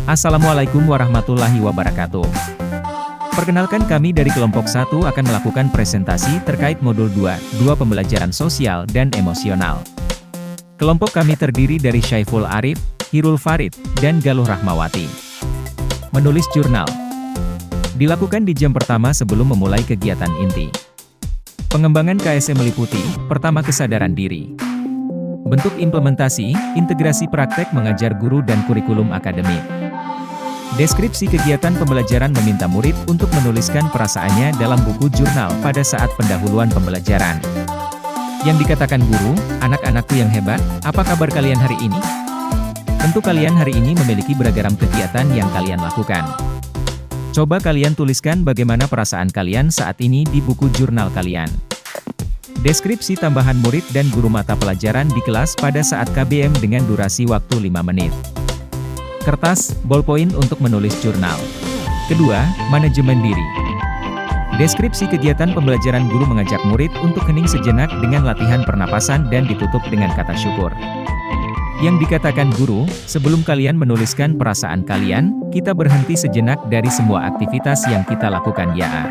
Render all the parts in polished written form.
Assalamualaikum warahmatullahi wabarakatuh. Perkenalkan, kami dari kelompok 1 akan melakukan presentasi terkait modul 2 pembelajaran sosial dan emosional. Kelompok kami terdiri dari Syaiful Arif, Hirul Farid, dan Galuh Rahmawati. Menulis jurnal dilakukan di jam pertama sebelum memulai kegiatan inti. Pengembangan KSM meliputi, pertama, kesadaran diri. Bentuk implementasi, integrasi praktek mengajar guru dan kurikulum akademik. Deskripsi kegiatan pembelajaran meminta murid untuk menuliskan perasaannya dalam buku jurnal pada saat pendahuluan pembelajaran. Yang dikatakan guru, anak-anakku yang hebat, apa kabar kalian hari ini? Tentu kalian hari ini memiliki beragam kegiatan yang kalian lakukan. Coba kalian tuliskan bagaimana perasaan kalian saat ini di buku jurnal kalian. Deskripsi tambahan murid dan guru mata pelajaran di kelas pada saat KBM dengan durasi waktu 5 menit. Kertas, ballpoint untuk menulis jurnal. Kedua, manajemen diri. Deskripsi kegiatan pembelajaran guru mengajak murid untuk hening sejenak dengan latihan pernapasan dan ditutup dengan kata syukur. Yang dikatakan guru, sebelum kalian menuliskan perasaan kalian, kita berhenti sejenak dari semua aktivitas yang kita lakukan ya.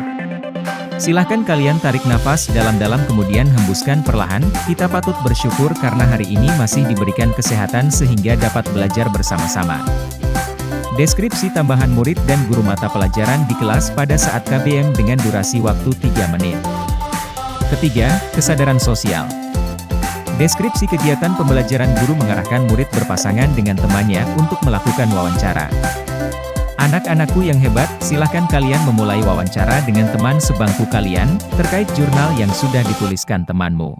Silahkan kalian tarik nafas dalam-dalam kemudian hembuskan perlahan, kita patut bersyukur karena hari ini masih diberikan kesehatan sehingga dapat belajar bersama-sama. Deskripsi tambahan murid dan guru mata pelajaran di kelas pada saat KBM dengan durasi waktu 3 menit. Ketiga, kesadaran sosial. Deskripsi kegiatan pembelajaran guru mengarahkan murid berpasangan dengan temannya untuk melakukan wawancara. Anak-anakku yang hebat, silahkan kalian memulai wawancara dengan teman sebangku kalian, terkait jurnal yang sudah dituliskan temanmu.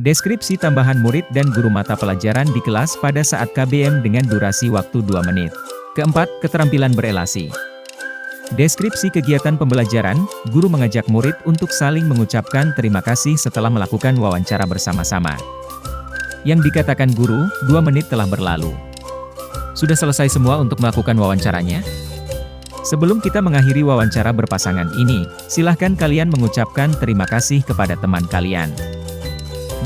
Deskripsi tambahan murid dan guru mata pelajaran di kelas pada saat KBM dengan durasi waktu 2 menit. Keempat, keterampilan berelasi. Deskripsi kegiatan pembelajaran, guru mengajak murid untuk saling mengucapkan terima kasih setelah melakukan wawancara bersama-sama. Yang dikatakan guru, 2 menit telah berlalu. Sudah selesai semua untuk melakukan wawancaranya? Sebelum kita mengakhiri wawancara berpasangan ini, silahkan kalian mengucapkan terima kasih kepada teman kalian.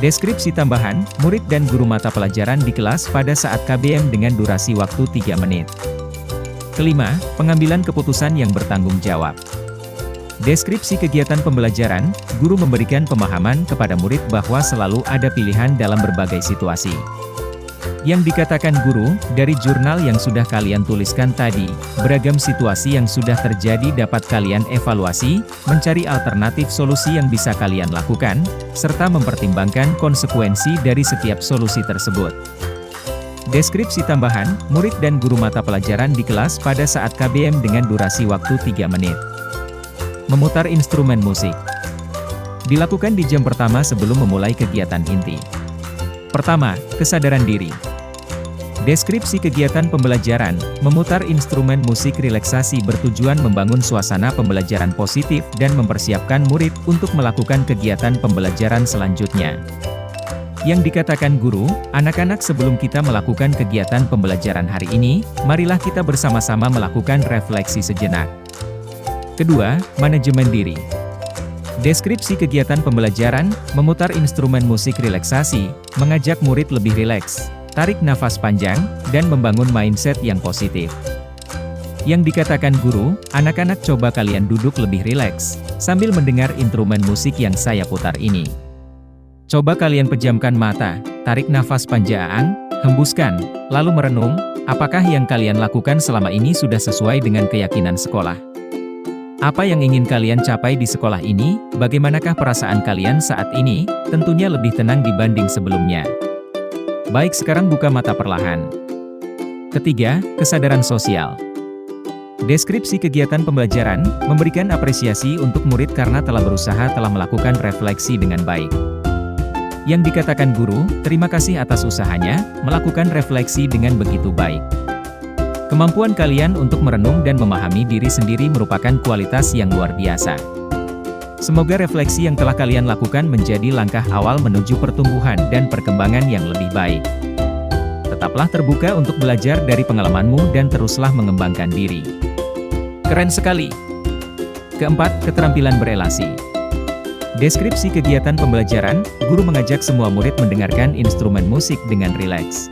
Deskripsi tambahan, murid dan guru mata pelajaran di kelas pada saat KBM dengan durasi waktu 3 menit. Kelima, pengambilan keputusan yang bertanggung jawab. Deskripsi kegiatan pembelajaran, guru memberikan pemahaman kepada murid bahwa selalu ada pilihan dalam berbagai situasi. Yang dikatakan guru, dari jurnal yang sudah kalian tuliskan tadi, beragam situasi yang sudah terjadi dapat kalian evaluasi, mencari alternatif solusi yang bisa kalian lakukan, serta mempertimbangkan konsekuensi dari setiap solusi tersebut. Deskripsi tambahan, murid dan guru mata pelajaran di kelas pada saat KBM dengan durasi waktu 3 menit. Memutar instrumen musik. Dilakukan di jam pertama sebelum memulai kegiatan inti. Pertama, kesadaran diri. Deskripsi kegiatan pembelajaran, memutar instrumen musik relaksasi bertujuan membangun suasana pembelajaran positif dan mempersiapkan murid untuk melakukan kegiatan pembelajaran selanjutnya. Yang dikatakan guru, anak-anak sebelum kita melakukan kegiatan pembelajaran hari ini, marilah kita bersama-sama melakukan refleksi sejenak. Kedua, manajemen diri. Deskripsi kegiatan pembelajaran, memutar instrumen musik relaksasi, mengajak murid lebih rileks, tarik nafas panjang, dan membangun mindset yang positif. Yang dikatakan guru, anak-anak coba kalian duduk lebih rileks, sambil mendengar instrumen musik yang saya putar ini. Coba kalian pejamkan mata, tarik nafas panjang, hembuskan, lalu merenung, apakah yang kalian lakukan selama ini sudah sesuai dengan keyakinan sekolah? Apa yang ingin kalian capai di sekolah ini? Bagaimanakah perasaan kalian saat ini? Tentunya lebih tenang dibanding sebelumnya. Baik, sekarang buka mata perlahan. Ketiga, kesadaran sosial. Deskripsi kegiatan pembelajaran, memberikan apresiasi untuk murid karena telah melakukan refleksi dengan baik. Yang dikatakan guru, terima kasih atas usahanya, melakukan refleksi dengan begitu baik. Kemampuan kalian untuk merenung dan memahami diri sendiri merupakan kualitas yang luar biasa. Semoga refleksi yang telah kalian lakukan menjadi langkah awal menuju pertumbuhan dan perkembangan yang lebih baik. Tetaplah terbuka untuk belajar dari pengalamanmu dan teruslah mengembangkan diri. Keren sekali! Keempat, keterampilan berelasi. Deskripsi kegiatan pembelajaran, guru mengajak semua murid mendengarkan instrumen musik dengan rileks.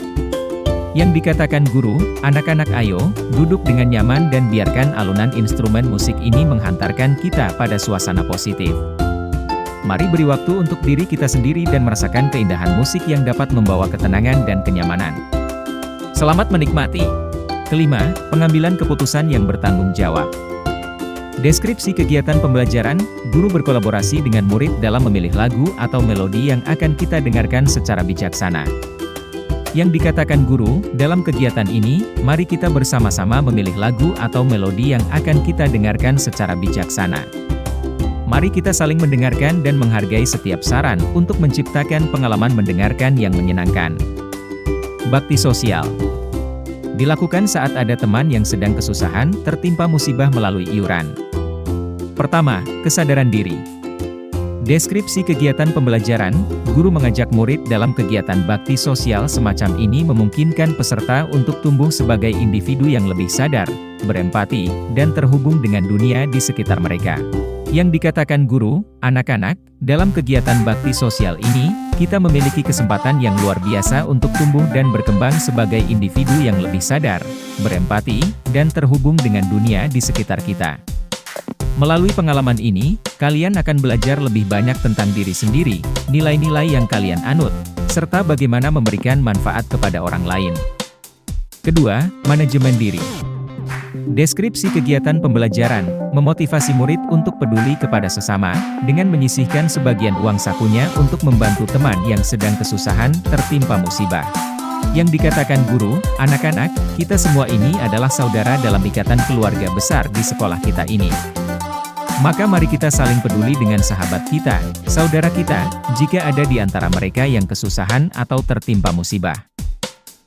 Yang dikatakan guru, anak-anak ayo, duduk dengan nyaman dan biarkan alunan instrumen musik ini menghantarkan kita pada suasana positif. Mari beri waktu untuk diri kita sendiri dan merasakan keindahan musik yang dapat membawa ketenangan dan kenyamanan. Selamat menikmati. Kelima, pengambilan keputusan yang bertanggung jawab. Deskripsi kegiatan pembelajaran, guru berkolaborasi dengan murid dalam memilih lagu atau melodi yang akan kita dengarkan secara bijaksana. Yang dikatakan guru, dalam kegiatan ini, mari kita bersama-sama memilih lagu atau melodi yang akan kita dengarkan secara bijaksana. Mari kita saling mendengarkan dan menghargai setiap saran untuk menciptakan pengalaman mendengarkan yang menyenangkan. Bakti sosial dilakukan saat ada teman yang sedang kesusahan, tertimpa musibah melalui iuran. Pertama, kesadaran diri. Deskripsi kegiatan pembelajaran, guru mengajak murid dalam kegiatan bakti sosial semacam ini memungkinkan peserta untuk tumbuh sebagai individu yang lebih sadar, berempati, dan terhubung dengan dunia di sekitar mereka. Yang dikatakan guru, anak-anak, dalam kegiatan bakti sosial ini, kita memiliki kesempatan yang luar biasa untuk tumbuh dan berkembang sebagai individu yang lebih sadar, berempati, dan terhubung dengan dunia di sekitar kita. Melalui pengalaman ini, kalian akan belajar lebih banyak tentang diri sendiri, nilai-nilai yang kalian anut, serta bagaimana memberikan manfaat kepada orang lain. Kedua, manajemen diri. Deskripsi kegiatan pembelajaran, memotivasi murid untuk peduli kepada sesama, dengan menyisihkan sebagian uang sakunya untuk membantu teman yang sedang kesusahan, tertimpa musibah. Yang dikatakan guru, anak-anak, kita semua ini adalah saudara dalam ikatan keluarga besar di sekolah kita ini. Maka mari kita saling peduli dengan sahabat kita, saudara kita, jika ada di antara mereka yang kesusahan atau tertimpa musibah.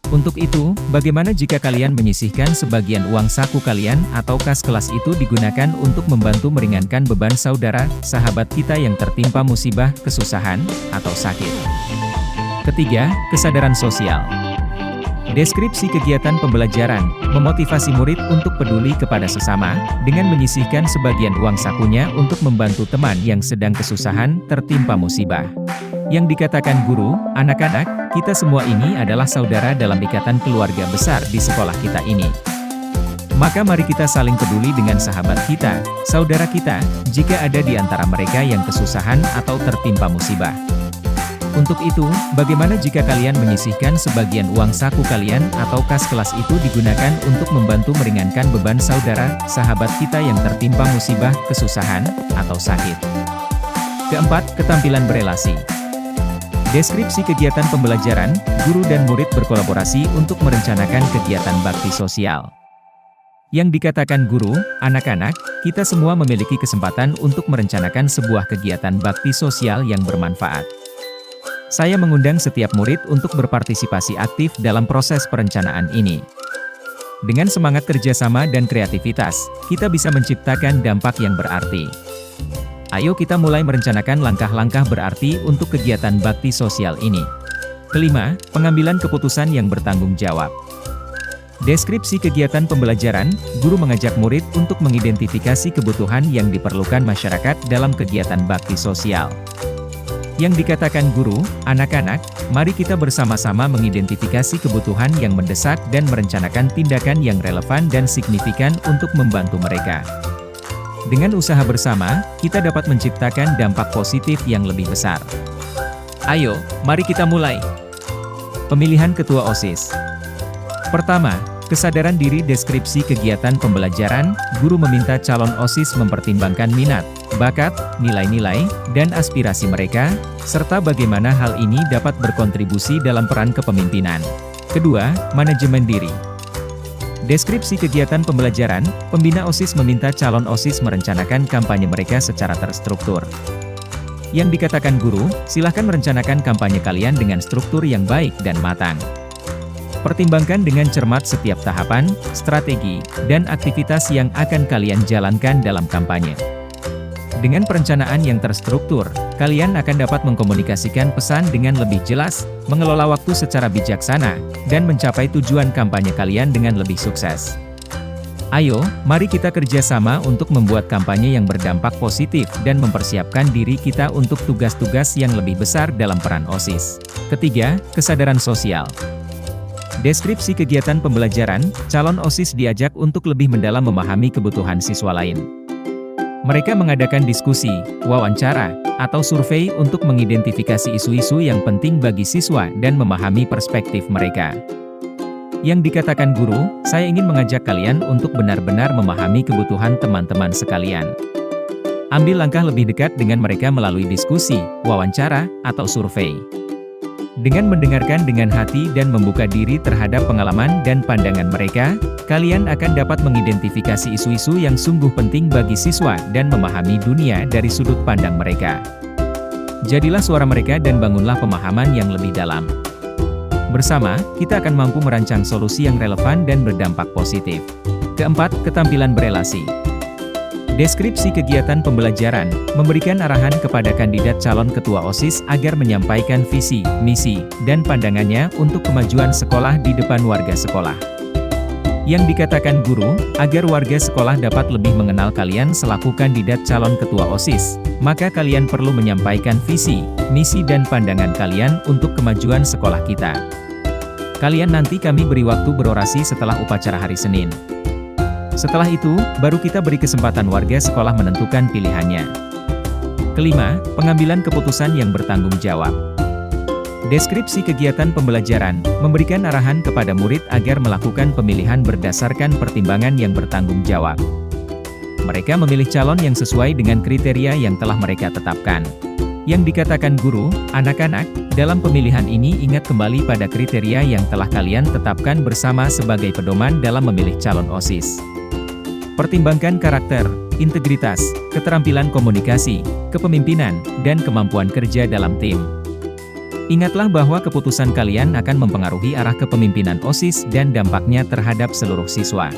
Untuk itu, bagaimana jika kalian menyisihkan sebagian uang saku kalian atau kas kelas itu digunakan untuk membantu meringankan beban saudara, sahabat kita yang tertimpa musibah, kesusahan, atau sakit. Ketiga, kesadaran sosial. Deskripsi kegiatan pembelajaran, memotivasi murid untuk peduli kepada sesama, dengan menyisihkan sebagian uang sakunya untuk membantu teman yang sedang kesusahan, tertimpa musibah. Yang dikatakan guru, anak-anak, kita semua ini adalah saudara dalam ikatan keluarga besar di sekolah kita ini. Maka mari kita saling peduli dengan sahabat kita, saudara kita, jika ada di antara mereka yang kesusahan atau tertimpa musibah. Untuk itu, bagaimana jika kalian menyisihkan sebagian uang saku kalian atau kas kelas itu digunakan untuk membantu meringankan beban saudara, sahabat kita yang tertimpa musibah, kesusahan, atau sakit. Keempat, ketampilan berelasi. Deskripsi kegiatan pembelajaran, guru dan murid berkolaborasi untuk merencanakan kegiatan bakti sosial. Yang dikatakan guru, anak-anak, kita semua memiliki kesempatan untuk merencanakan sebuah kegiatan bakti sosial yang bermanfaat. Saya mengundang setiap murid untuk berpartisipasi aktif dalam proses perencanaan ini. Dengan semangat kerjasama dan kreativitas, kita bisa menciptakan dampak yang berarti. Ayo kita mulai merencanakan langkah-langkah berarti untuk kegiatan bakti sosial ini. Kelima, pengambilan keputusan yang bertanggung jawab. Deskripsi kegiatan pembelajaran, guru mengajak murid untuk mengidentifikasi kebutuhan yang diperlukan masyarakat dalam kegiatan bakti sosial. Yang dikatakan guru, anak-anak, mari kita bersama-sama mengidentifikasi kebutuhan yang mendesak dan merencanakan tindakan yang relevan dan signifikan untuk membantu mereka. Dengan usaha bersama, kita dapat menciptakan dampak positif yang lebih besar. Ayo, mari kita mulai. Pemilihan Ketua OSIS. Pertama, kesadaran diri. Deskripsi kegiatan pembelajaran, guru meminta calon OSIS mempertimbangkan minat, bakat, nilai-nilai, dan aspirasi mereka, serta bagaimana hal ini dapat berkontribusi dalam peran kepemimpinan. Kedua, manajemen diri. Deskripsi kegiatan pembelajaran, pembina OSIS meminta calon OSIS merencanakan kampanye mereka secara terstruktur. Yang dikatakan guru, silahkan merencanakan kampanye kalian dengan struktur yang baik dan matang. Pertimbangkan dengan cermat setiap tahapan, strategi, dan aktivitas yang akan kalian jalankan dalam kampanye. Dengan perencanaan yang terstruktur, kalian akan dapat mengkomunikasikan pesan dengan lebih jelas, mengelola waktu secara bijaksana, dan mencapai tujuan kampanye kalian dengan lebih sukses. Ayo, mari kita kerjasama untuk membuat kampanye yang berdampak positif dan mempersiapkan diri kita untuk tugas-tugas yang lebih besar dalam peran OSIS. Ketiga, kesadaran sosial. Deskripsi kegiatan pembelajaran, calon OSIS diajak untuk lebih mendalam memahami kebutuhan siswa lain. Mereka mengadakan diskusi, wawancara, atau survei untuk mengidentifikasi isu-isu yang penting bagi siswa dan memahami perspektif mereka. Yang dikatakan guru, saya ingin mengajak kalian untuk benar-benar memahami kebutuhan teman-teman sekalian. Ambil langkah lebih dekat dengan mereka melalui diskusi, wawancara, atau survei. Dengan mendengarkan dengan hati dan membuka diri terhadap pengalaman dan pandangan mereka, kalian akan dapat mengidentifikasi isu-isu yang sungguh penting bagi siswa dan memahami dunia dari sudut pandang mereka. Jadilah suara mereka dan bangunlah pemahaman yang lebih dalam. Bersama, kita akan mampu merancang solusi yang relevan dan berdampak positif. Keempat, keterampilan berelasi. Deskripsi kegiatan pembelajaran, memberikan arahan kepada kandidat calon ketua OSIS agar menyampaikan visi, misi, dan pandangannya untuk kemajuan sekolah di depan warga sekolah. Yang dikatakan guru, agar warga sekolah dapat lebih mengenal kalian selaku kandidat calon ketua OSIS, maka kalian perlu menyampaikan visi, misi dan pandangan kalian untuk kemajuan sekolah kita. Kalian nanti kami beri waktu berorasi setelah upacara hari Senin. Setelah itu, baru kita beri kesempatan warga sekolah menentukan pilihannya. Kelima, pengambilan keputusan yang bertanggung jawab. Deskripsi kegiatan pembelajaran, memberikan arahan kepada murid agar melakukan pemilihan berdasarkan pertimbangan yang bertanggung jawab. Mereka memilih calon yang sesuai dengan kriteria yang telah mereka tetapkan. Yang dikatakan guru, anak-anak, dalam pemilihan ini ingat kembali pada kriteria yang telah kalian tetapkan bersama sebagai pedoman dalam memilih calon OSIS. Pertimbangkan karakter, integritas, keterampilan komunikasi, kepemimpinan, dan kemampuan kerja dalam tim. Ingatlah bahwa keputusan kalian akan mempengaruhi arah kepemimpinan OSIS dan dampaknya terhadap seluruh siswa.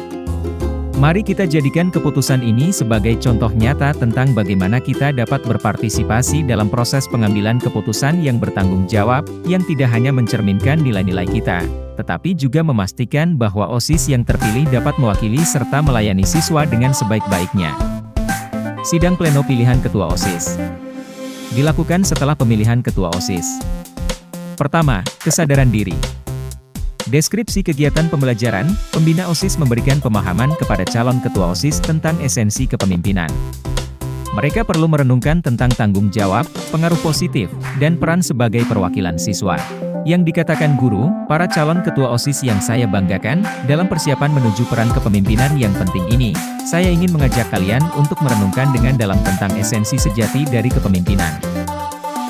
Mari kita jadikan keputusan ini sebagai contoh nyata tentang bagaimana kita dapat berpartisipasi dalam proses pengambilan keputusan yang bertanggung jawab, yang tidak hanya mencerminkan nilai-nilai kita, tetapi juga memastikan bahwa OSIS yang terpilih dapat mewakili serta melayani siswa dengan sebaik-baiknya. Sidang pleno pilihan ketua OSIS dilakukan setelah pemilihan ketua OSIS. Pertama, kesadaran diri. Deskripsi kegiatan pembelajaran, pembina OSIS memberikan pemahaman kepada calon ketua OSIS tentang esensi kepemimpinan. Mereka perlu merenungkan tentang tanggung jawab, pengaruh positif, dan peran sebagai perwakilan siswa. Yang dikatakan guru, para calon ketua OSIS yang saya banggakan, dalam persiapan menuju peran kepemimpinan yang penting ini, saya ingin mengajak kalian untuk merenungkan dengan dalam tentang esensi sejati dari kepemimpinan.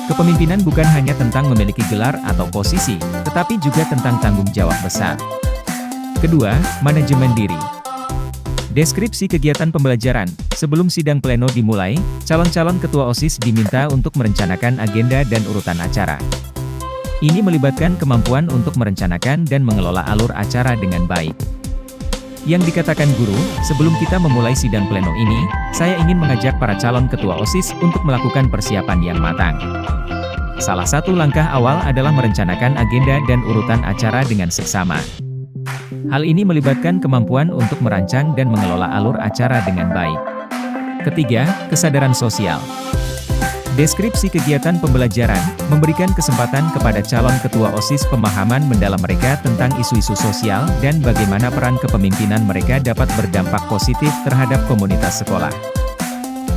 Kepemimpinan bukan hanya tentang memiliki gelar atau posisi, tetapi juga tentang tanggung jawab besar. Kedua, manajemen diri. Deskripsi kegiatan pembelajaran. Sebelum sidang pleno dimulai, calon-calon ketua OSIS diminta untuk merencanakan agenda dan urutan acara. Ini melibatkan kemampuan untuk merencanakan dan mengelola alur acara dengan baik. Yang dikatakan guru, sebelum kita memulai sidang pleno ini, saya ingin mengajak para calon ketua OSIS untuk melakukan persiapan yang matang. Salah satu langkah awal adalah merencanakan agenda dan urutan acara dengan seksama. Hal ini melibatkan kemampuan untuk merancang dan mengelola alur acara dengan baik. Ketiga, kesadaran sosial. Deskripsi kegiatan pembelajaran, memberikan kesempatan kepada calon ketua OSIS pemahaman mendalam mereka tentang isu-isu sosial dan bagaimana peran kepemimpinan mereka dapat berdampak positif terhadap komunitas sekolah.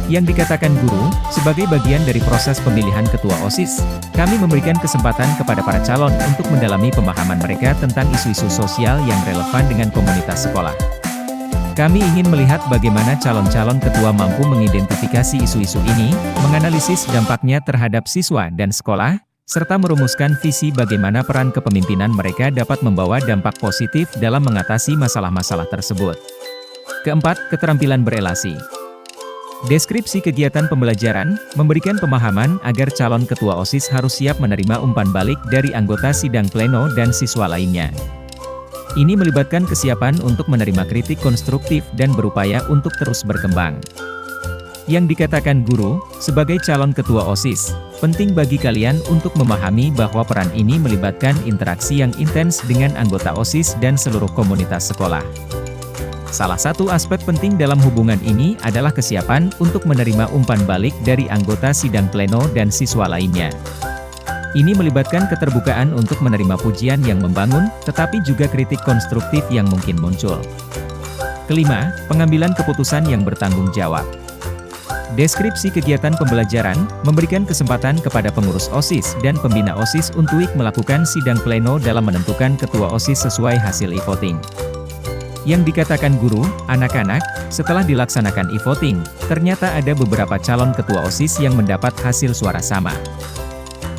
Yang dikatakan guru, sebagai bagian dari proses pemilihan ketua OSIS, kami memberikan kesempatan kepada para calon untuk mendalami pemahaman mereka tentang isu-isu sosial yang relevan dengan komunitas sekolah. Kami ingin melihat bagaimana calon-calon ketua mampu mengidentifikasi isu-isu ini, menganalisis dampaknya terhadap siswa dan sekolah, serta merumuskan visi bagaimana peran kepemimpinan mereka dapat membawa dampak positif dalam mengatasi masalah-masalah tersebut. Keempat, keterampilan berelasi. Deskripsi kegiatan pembelajaran, memberikan pemahaman agar calon ketua OSIS harus siap menerima umpan balik dari anggota sidang pleno dan siswa lainnya. Ini melibatkan kesiapan untuk menerima kritik konstruktif dan berupaya untuk terus berkembang. Yang dikatakan guru, sebagai calon ketua OSIS, penting bagi kalian untuk memahami bahwa peran ini melibatkan interaksi yang intens dengan anggota OSIS dan seluruh komunitas sekolah. Salah satu aspek penting dalam hubungan ini adalah kesiapan untuk menerima umpan balik dari anggota sidang pleno dan siswa lainnya. Ini melibatkan keterbukaan untuk menerima pujian yang membangun, tetapi juga kritik konstruktif yang mungkin muncul. Kelima, pengambilan keputusan yang bertanggung jawab. Deskripsi kegiatan pembelajaran memberikan kesempatan kepada pengurus OSIS dan pembina OSIS untuk melakukan sidang pleno dalam menentukan ketua OSIS sesuai hasil e-voting. Yang dikatakan guru, anak-anak, setelah dilaksanakan e-voting, ternyata ada beberapa calon ketua OSIS yang mendapat hasil suara sama.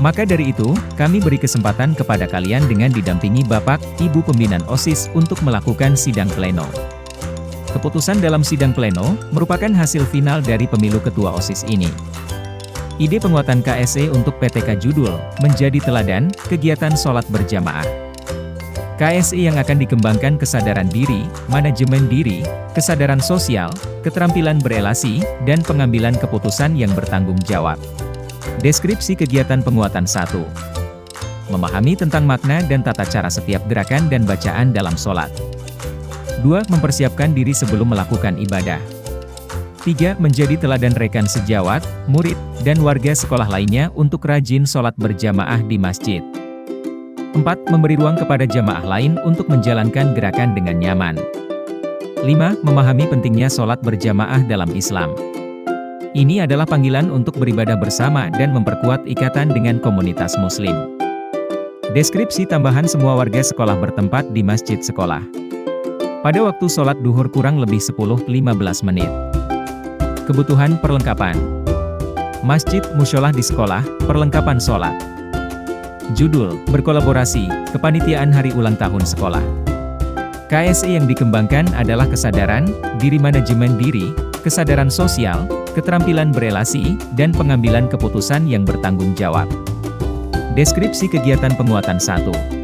Maka dari itu, kami beri kesempatan kepada kalian dengan didampingi Bapak, Ibu pimpinan OSIS untuk melakukan sidang pleno. Keputusan dalam sidang pleno merupakan hasil final dari pemilu ketua OSIS ini. Ide penguatan KSE untuk PTK judul, menjadi teladan, kegiatan sholat berjamaah. KSE yang akan dikembangkan kesadaran diri, manajemen diri, kesadaran sosial, keterampilan berelasi, dan pengambilan keputusan yang bertanggung jawab. Deskripsi kegiatan penguatan 1. Memahami tentang makna dan tata cara setiap gerakan dan bacaan dalam sholat. 2. Mempersiapkan diri sebelum melakukan ibadah. 3. Menjadi teladan rekan sejawat, murid, dan warga sekolah lainnya untuk rajin sholat berjamaah di masjid. 4. Memberi ruang kepada jamaah lain untuk menjalankan gerakan dengan nyaman. 5. Memahami pentingnya sholat berjamaah dalam Islam. Ini adalah panggilan untuk beribadah bersama dan memperkuat ikatan dengan komunitas muslim. Deskripsi tambahan semua warga sekolah bertempat di masjid sekolah. Pada waktu sholat duhur kurang lebih 10-15 menit. Kebutuhan perlengkapan. Masjid musholah di sekolah, perlengkapan sholat. Judul, berkolaborasi, kepanitiaan hari ulang tahun sekolah. KSE yang dikembangkan adalah kesadaran, diri manajemen diri, kesadaran sosial, keterampilan berelasi, dan pengambilan keputusan yang bertanggung jawab. Deskripsi kegiatan penguatan 1.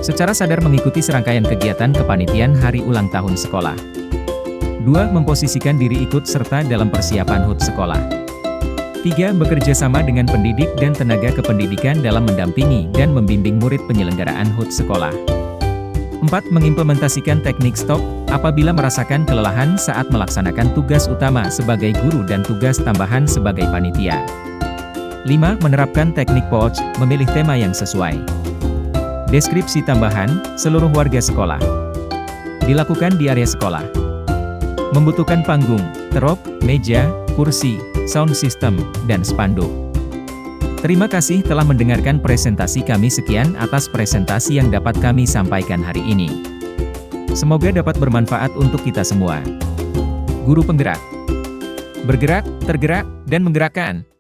Secara sadar mengikuti serangkaian kegiatan kepanitiaan hari ulang tahun sekolah. 2. Memposisikan diri ikut serta dalam persiapan HUT sekolah. 3. Bekerja sama dengan pendidik dan tenaga kependidikan dalam mendampingi dan membimbing murid penyelenggaraan HUT sekolah. 4. Mengimplementasikan teknik stop apabila merasakan kelelahan saat melaksanakan tugas utama sebagai guru dan tugas tambahan sebagai panitia. 5. Menerapkan teknik POOC, memilih tema yang sesuai. Deskripsi tambahan, seluruh warga sekolah. Dilakukan di area sekolah. Membutuhkan panggung, terop, meja, kursi, sound system, dan spanduk. Terima kasih telah mendengarkan presentasi kami. Sekian atas presentasi yang dapat kami sampaikan hari ini. Semoga dapat bermanfaat untuk kita semua. Guru penggerak. Bergerak, tergerak, dan menggerakkan.